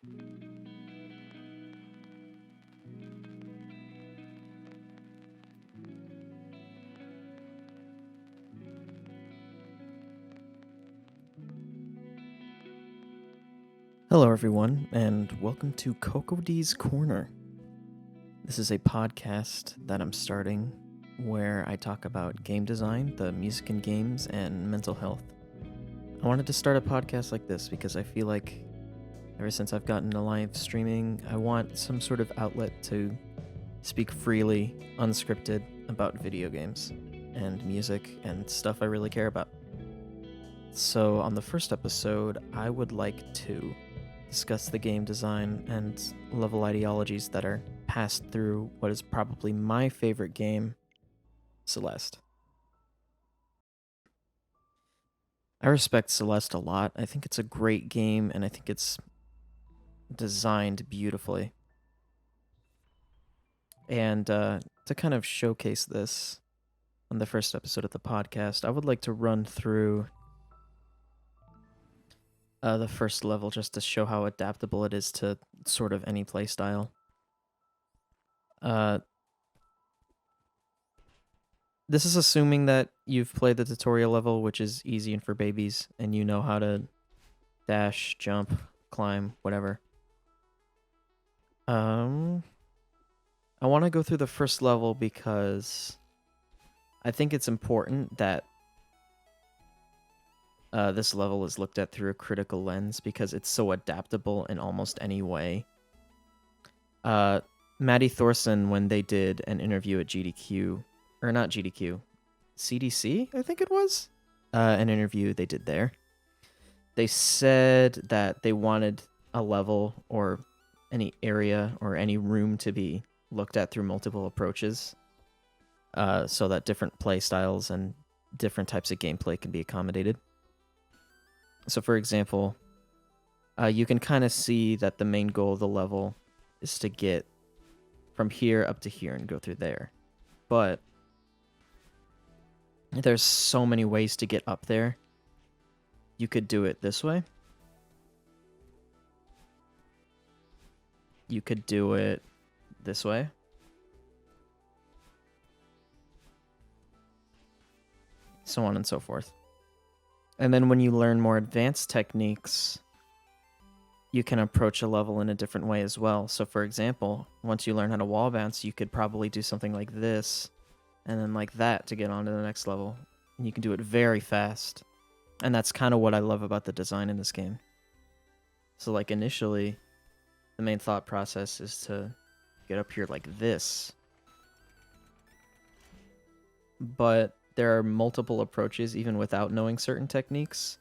Hello, everyone, and welcome to Cocodeey's Corner. This is a podcast that I'm starting where I talk about game design, the music in games, and mental health. I wanted to start a podcast like this because I feel like ever since I've gotten to live streaming, I want some sort of outlet to speak freely, unscripted, about video games and music and stuff I really care about. So, on the first episode, I would like to discuss the game design and level ideologies that are passed through what is probably my favorite game, Celeste. I respect Celeste a lot. I think it's a great game, and I think it's designed beautifully. And to kind of showcase this on the first episode of the podcast, I would like to run through the first level just to show how adaptable it is to sort of any playstyle. This is assuming that you've played the tutorial level, which is easy and for babies, and you know how to dash, jump, climb, whatever. I want to go through the first level because I think it's important that this level is looked at through a critical lens because it's so adaptable in almost any way. Maddie Thorson, when they did an interview at GDQ, or not GDQ, CDC, I think it was, an interview they did there, they said that they wanted a level or any area or any room to be looked at through multiple approaches, so that different play styles and different types of gameplay can be accommodated. So, for example, you can kind of see that the main goal of the level is to get from here up to here and go through there. But there's so many ways to get up there. You could do it this way. You could do it this way. So on and so forth. And then when you learn more advanced techniques, you can approach a level in a different way as well. So for example, once you learn how to wall bounce, you could probably do something like this and then like that to get on to the next level. And you can do it very fast. And that's kind of what I love about the design in this game. So like initially, the main thought process is to get up here like this. But there are multiple approaches even without knowing certain techniques.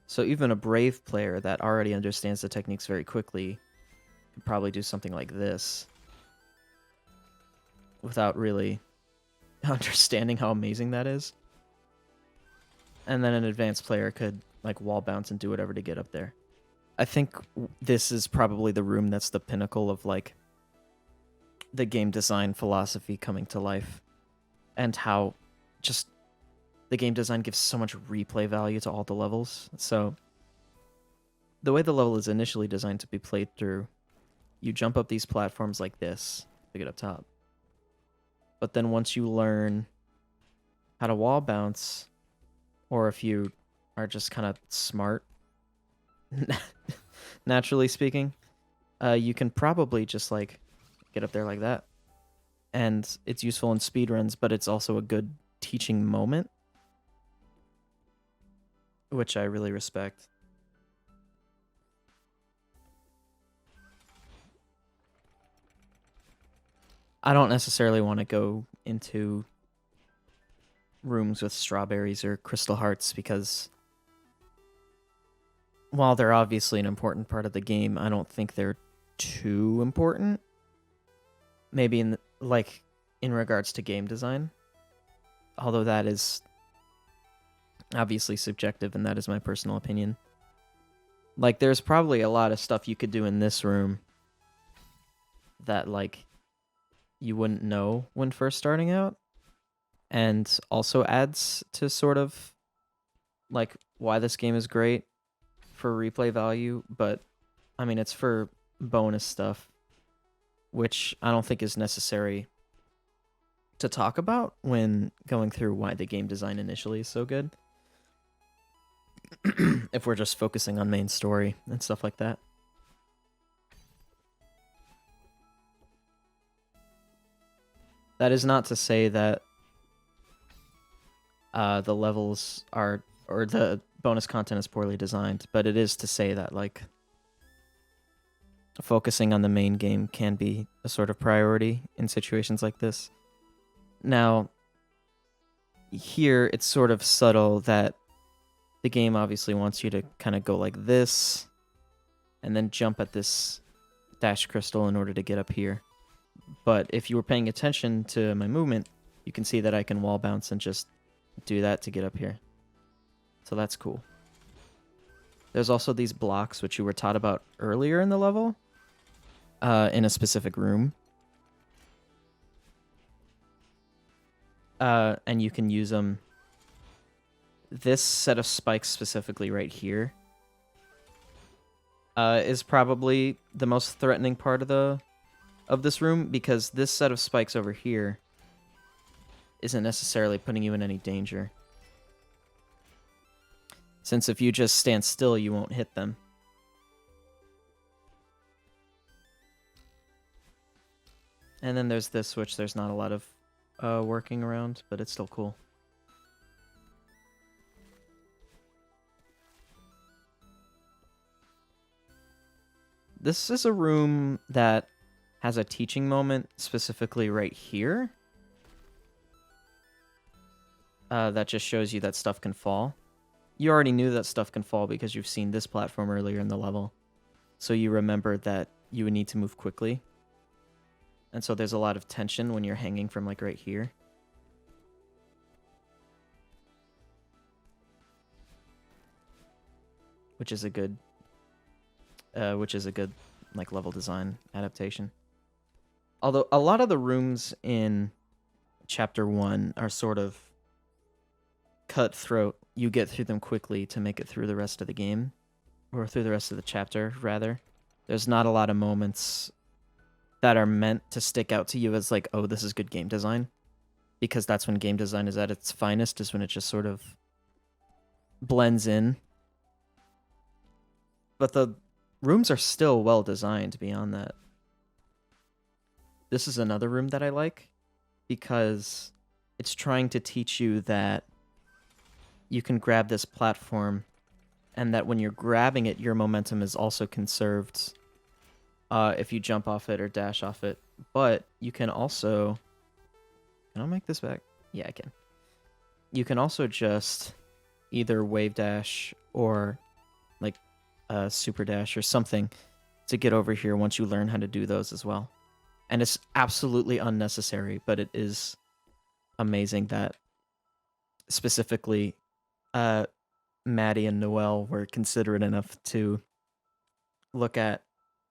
So even a brave player that already understands the techniques very quickly could probably do something like this without really understanding how amazing that is. And then an advanced player could like wall bounce and do whatever to get up there. I think this is probably the room that's the pinnacle of like the game design philosophy coming to life, and how just the game design gives so much replay value to all the levels. So the way the level is initially designed to be played through, you jump up these platforms like this to get up top. But then once you learn how to wall bounce, or if you are just kind of smart, naturally speaking, you can probably just like get up there like that. And it's useful in speedruns, but it's also a good teaching moment, which I really respect. I don't necessarily want to go into rooms with strawberries or crystal hearts because while they're obviously an important part of the game, I don't think they're too important. Maybe in regards to game design, although that is obviously subjective and that is my personal opinion. Like there's probably a lot of stuff you could do in this room that like you wouldn't know when first starting out, and also adds to sort of like why this game is great for replay value, but I mean, it's for bonus stuff, which I don't think is necessary to talk about when going through why the game design initially is so good. If we're just focusing on main story and stuff like that. That is not to say that the levels are, or the bonus content is poorly designed, but it is to say that, like, focusing on the main game can be a sort of priority in situations like this. Now, here it's sort of subtle that the game obviously wants you to kind of go like this and then jump at this dash crystal in order to get up here. But if you were paying attention to my movement, you can see that I can wall bounce and just do that to get up here. So that's cool. There's also these blocks, which you were taught about earlier in the level, in a specific room. And you can use them. This set of spikes specifically right here is probably the most threatening part of this room, because this set of spikes over here isn't necessarily putting you in any danger. Since if you just stand still, you won't hit them. And then there's this, which there's not a lot of working around, but it's still cool. This is a room that has a teaching moment specifically right here. That just shows you that stuff can fall. You already knew that stuff can fall because you've seen this platform earlier in the level. So you remember that you would need to move quickly. And so there's a lot of tension when you're hanging from, like, right here. Which is a good like level design adaptation. Although a lot of the rooms in chapter 1 are sort of cutthroat. You get through them quickly to make it through the rest of the game, or through the rest of the chapter, rather. There's not a lot of moments that are meant to stick out to you as, like, oh, this is good game design. Because that's when game design is at its finest, is when it just sort of blends in. But the rooms are still well designed beyond that. This is another room that I like, because it's trying to teach you that you can grab this platform, and that when you're grabbing it, your momentum is also conserved if you jump off it or dash off it. But you can also... Can I make this back? Yeah, I can. You can also just either wave dash or, like, super dash or something to get over here once you learn how to do those as well. And it's absolutely unnecessary, but it is amazing that specifically Maddie and Noelle were considerate enough to look at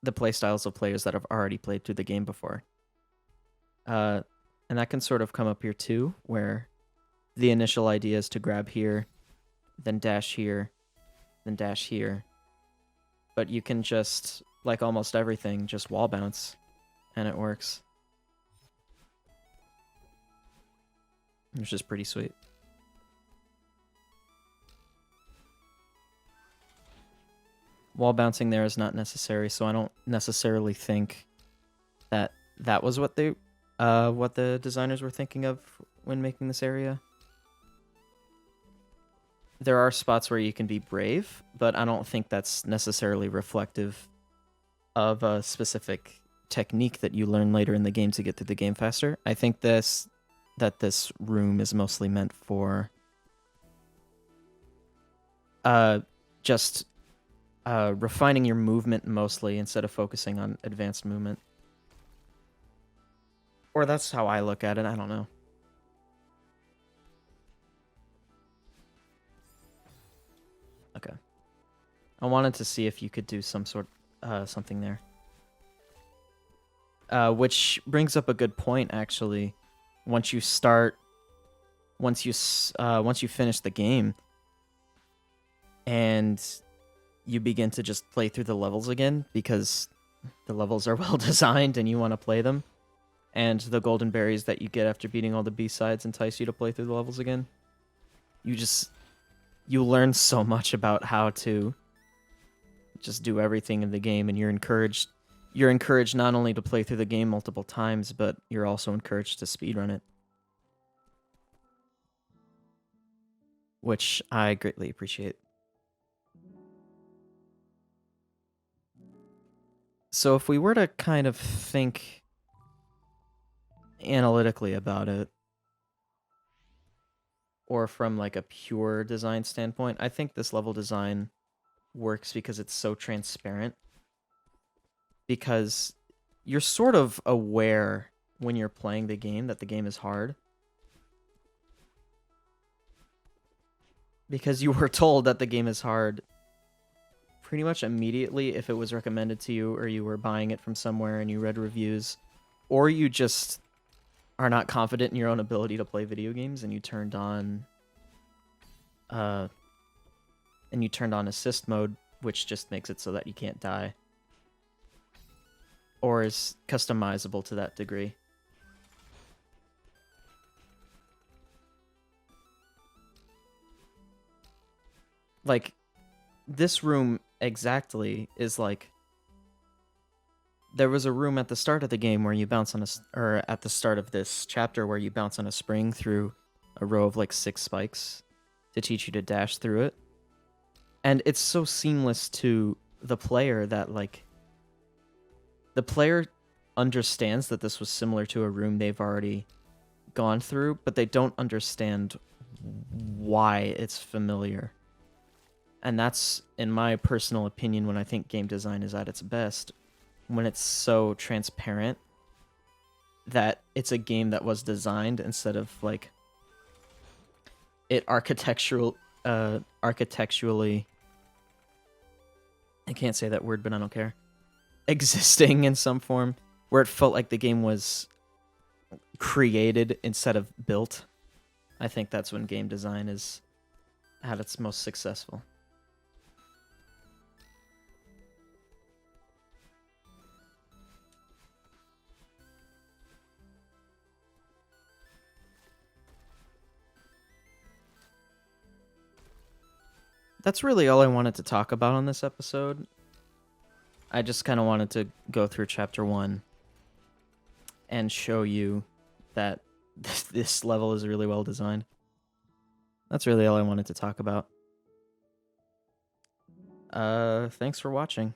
the playstyles of players that have already played through the game before. And that can sort of come up here too, where the initial idea is to grab here, then dash here, then dash here. But you can just, like almost everything, just wall bounce, and it works. Which is pretty sweet. Wall bouncing there is not necessary, so I don't necessarily think that that was what the designers were thinking of when making this area. There are spots where you can be brave, but I don't think that's necessarily reflective of a specific technique that you learn later in the game to get through the game faster. I think this room is mostly meant for just refining your movement mostly, instead of focusing on advanced movement. Or that's how I look at it, I don't know. Okay. I wanted to see if you could do some sort something there. Which brings up a good point, actually. Once you finish the game, and you begin to just play through the levels again because the levels are well designed and you want to play them. And the golden berries that you get after beating all the B-sides entice you to play through the levels again. You learn so much about how to just do everything in the game, and you're encouraged not only to play through the game multiple times, but you're also encouraged to speedrun it. Which I greatly appreciate. So if we were to kind of think analytically about it, or from like a pure design standpoint, I think this level design works because it's so transparent. Because you're sort of aware when you're playing the game that the game is hard. Because you were told that the game is hard pretty much immediately if it was recommended to you, or you were buying it from somewhere and you read reviews, or you just are not confident in your own ability to play video games and you turned on assist mode, which just makes it so that you can't die, or is customizable to that degree. Like, this room exactly is like, there was a room at the start of the game where you bounce on or at the start of this chapter where you bounce on a spring through a row of like 6 spikes to teach you to dash through it. And it's so seamless to the player that, like, the player understands that this was similar to a room they've already gone through, but they don't understand why it's familiar. And that's, in my personal opinion, when I think game design is at its best, when it's so transparent that it's a game that was designed instead of, like, it architecturally, I can't say that word, but I don't care, existing in some form, where it felt like the game was created instead of built. I think that's when game design is at its most successful. That's really all I wanted to talk about on this episode. I just kind of wanted to go through chapter 1 and show you that this level is really well designed. That's really all I wanted to talk about. Thanks for watching.